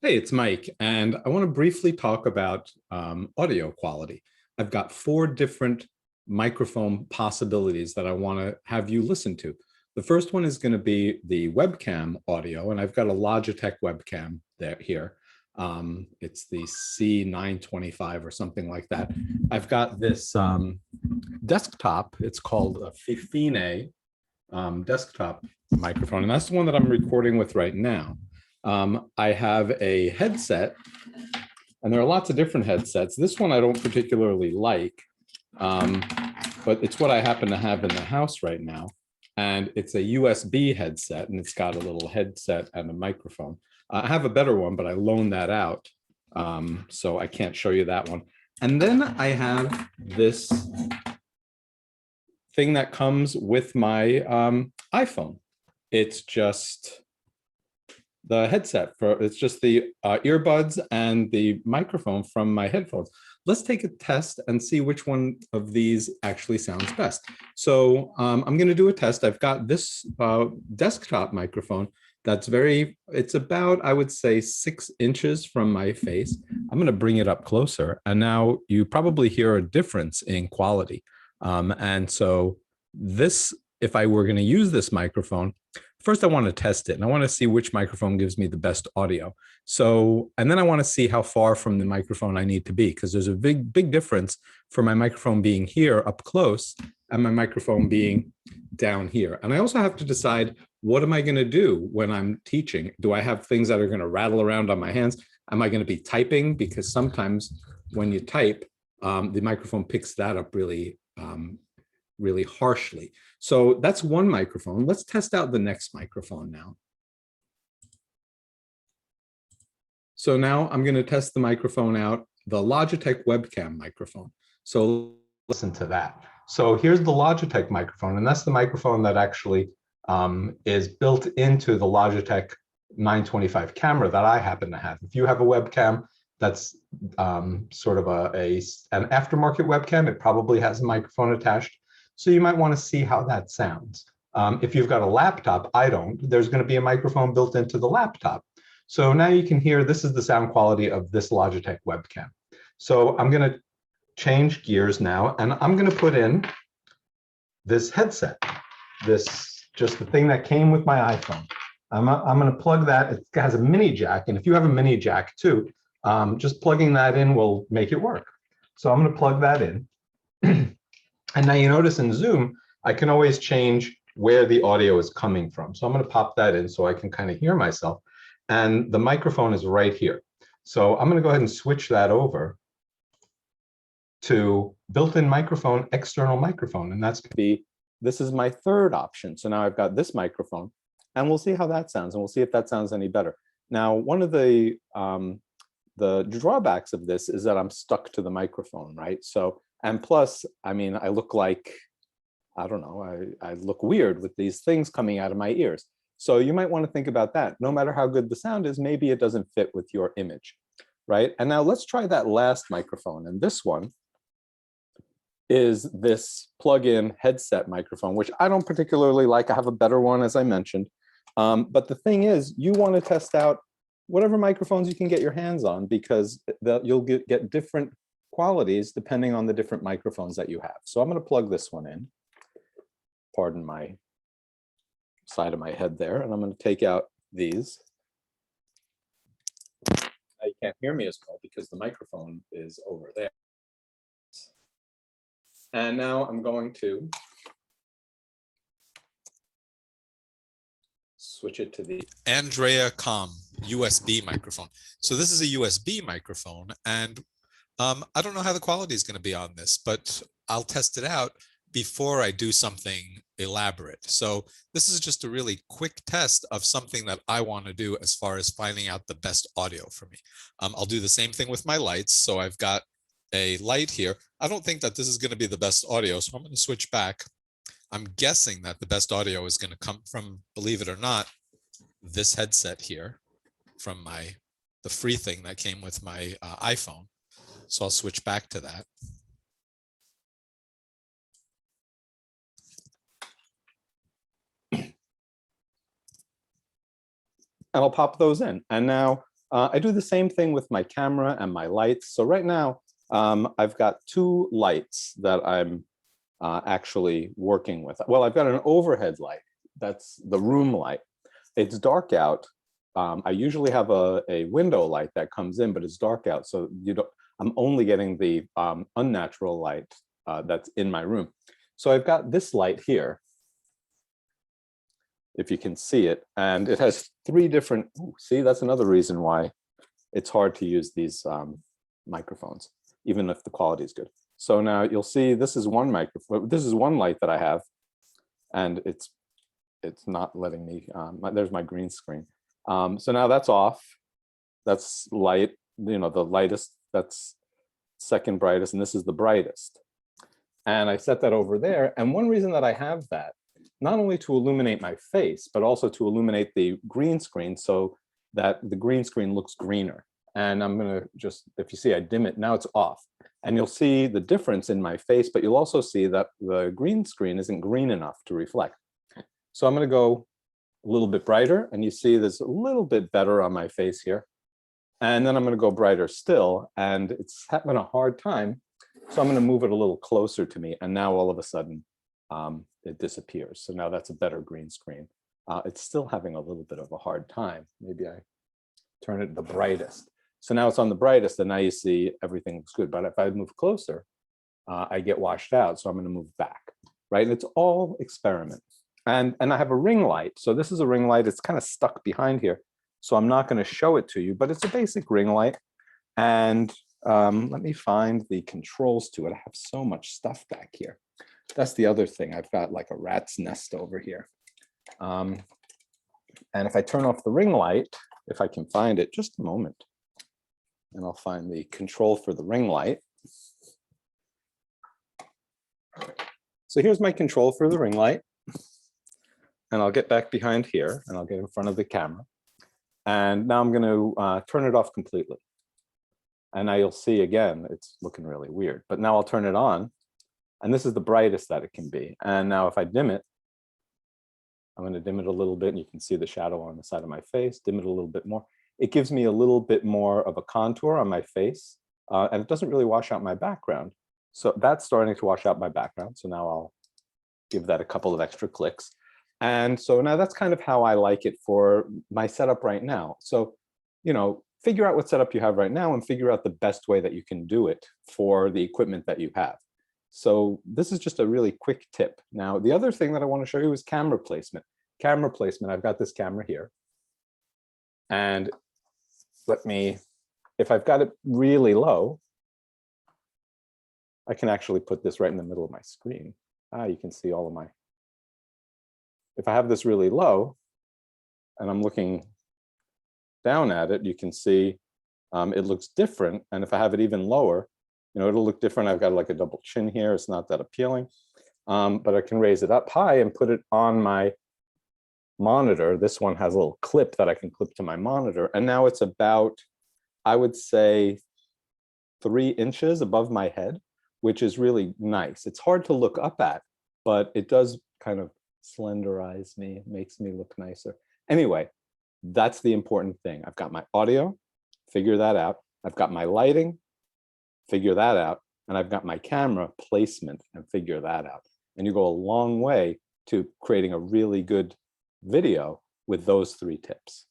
Hey, it's Mike, and I want to briefly talk about audio quality. I've got 4 different microphone possibilities that I want to have you listen to. The first one is going to be the webcam audio, and I've got a Logitech webcam here. It's the C925 or something like that. I've got this desktop. It's called a Fifine desktop microphone, and that's the one that I'm recording with right now. I have a headset, and there are lots of different headsets. This one I don't particularly like, but it's what I happen to have in the house right now. And it's a USB headset, and it's got a little headset and a microphone. I have a better one, but I loaned that out, so I can't show you that one. And then I have this thing that comes with my iPhone. It's just the headset it's just the earbuds and the microphone from my headphones. Let's take a test and see which one of these actually sounds best. So I'm going to do a test. I've got this desktop microphone that's it's about, I would say, 6 inches from my face. I'm going to bring it up closer, and now you probably hear a difference in quality. And so if I were going to use this microphone, first I want to test it, and I want to see which microphone gives me the best audio. So, and then I want to see how far from the microphone I need to be, because there's a big difference for my microphone being here up close and my microphone being down here. And I also have to decide, what am I going to do when I'm teaching? Do I have things that are going to rattle around on my hands? Am I going to be typing? Because sometimes when you type, the microphone picks that up really harshly. So that's one microphone. Let's test out the next microphone now. So now I'm going to test the microphone out, the Logitech webcam microphone. So listen to that. So here's the Logitech microphone, and that's the microphone that actually is built into the Logitech 925 camera that I happen to have. If you have a webcam that's sort of an aftermarket webcam, it probably has a microphone attached. So you might want to see how that sounds. If you've got a laptop, I don't, there's going to be a microphone built into the laptop. So now you can hear, this is the sound quality of this Logitech webcam. So I'm going to change gears now, and I'm going to put in this headset, just the thing that came with my iPhone. I'm going to plug that. It has a mini jack, and if you have a mini jack too, just plugging that in will make it work. So I'm going to plug that in. And now you notice in Zoom, I can always change where the audio is coming from. So I'm going to pop that in so I can kind of hear myself. And the microphone is right here. So I'm going to go ahead and switch that over to built-in microphone, external microphone. And that's going to be, this is my third option. So now I've got this microphone, and we'll see how that sounds, and we'll see if that sounds any better. Now, one of the drawbacks of this is that I'm stuck to the microphone, right? So, and plus, I mean, I look like, I don't know, I look weird with these things coming out of my ears. So you might want to think about that. No matter how good the sound is, maybe it doesn't fit with your image, right? And now let's try that last microphone. And this one is this plug-in headset microphone, which I don't particularly like. I have a better one, as I mentioned. But the thing is, you want to test out whatever microphones you can get your hands on, because you'll get different qualities depending on the different microphones that you have. So I'm going to plug this one in. Pardon my side of my head there. And I'm going to take out these. Now you can't hear me as well because the microphone is over there. And now I'm going to switch it to the Andrea.com USB microphone. So this is a USB microphone, and I don't know how the quality is going to be on this, but I'll test it out before I do something elaborate. So this is just a really quick test of something that I want to do as far as finding out the best audio for me. I'll do the same thing with my lights. So I've got a light here. I don't think that this is going to be the best audio, so I'm going to switch back. I'm guessing that the best audio is going to come from, believe it or not, this headset here from the free thing that came with my iPhone. So I'll switch back to that. And I'll pop those in. And now I do the same thing with my camera and my lights. So right now, I've got two lights that I'm actually working with. Well, I've got an overhead light. That's the room light. It's dark out. I usually have a window light that comes in, but it's dark out. So I'm only getting the unnatural light that's in my room. So I've got this light here, if you can see it, and it has three different, see, that's another reason why it's hard to use these microphones, even if the quality is good. So now you'll see this is one microphone, this is one light that I have, and it's not letting me, there's my green screen. So now that's off, that's light, the lightest, that's second brightest, and this is the brightest. And I set that over there, and one reason that I have that, not only to illuminate my face, but also to illuminate the green screen so that the green screen looks greener. And I'm gonna just, if you see, I dim it, now it's off. And you'll see the difference in my face, but you'll also see that the green screen isn't green enough to reflect. So I'm gonna go a little bit brighter, and you see there's a little bit better on my face here. And then I'm gonna go brighter still, and it's having a hard time. So I'm gonna move it a little closer to me, and now all of a sudden, it disappears. So now that's a better green screen. It's still having a little bit of a hard time. Maybe I turn it to the brightest. So now it's on the brightest, and now you see everything looks good. But if I move closer, I get washed out. So I'm going to move back, right? And it's all experiment. And I have a ring light. So this is a ring light. It's kind of stuck behind here. So I'm not going to show it to you, but it's a basic ring light. And let me find the controls to it. I have so much stuff back here. That's the other thing. I've got like a rat's nest over here. And if I turn off the ring light, if I can find it, just a moment, and I'll find the control for the ring light. So here's my control for the ring light. And I'll get back behind here, and I'll get in front of the camera. And now I'm going to turn it off completely. And now you'll see again, it's looking really weird. But now I'll turn it on. And this is the brightest that it can be. And now if I dim it, I'm going to dim it a little bit, and you can see the shadow on the side of my face, dim it a little bit more. It gives me a little bit more of a contour on my face, and it doesn't really wash out my background. So that's starting to wash out my background. So now I'll give that a couple of extra clicks. And so now that's kind of how I like it for my setup right now. So, figure out what setup you have right now and figure out the best way that you can do it for the equipment that you have. So this is just a really quick tip. Now, the other thing that I want to show you is camera placement. Camera placement, I've got this camera here. And if I've got it really low, I can actually put this right in the middle of my screen. You can see all of my, if I have this really low and I'm looking down at it, you can see it looks different. And if I have it even lower, it'll look different. I've got like a double chin here. It's not that appealing, but I can raise it up high and put it on my monitor. This one has a little clip that I can clip to my monitor. And now it's about, I would say, 3 inches above my head, which is really nice. It's hard to look up at, but it does kind of slenderize me, makes me look nicer. Anyway, that's the important thing. I've got my audio, figure that out. I've got my lighting, figure that out. And I've got my camera placement, and figure that out. And you go a long way to creating a really good video with those 3 tips.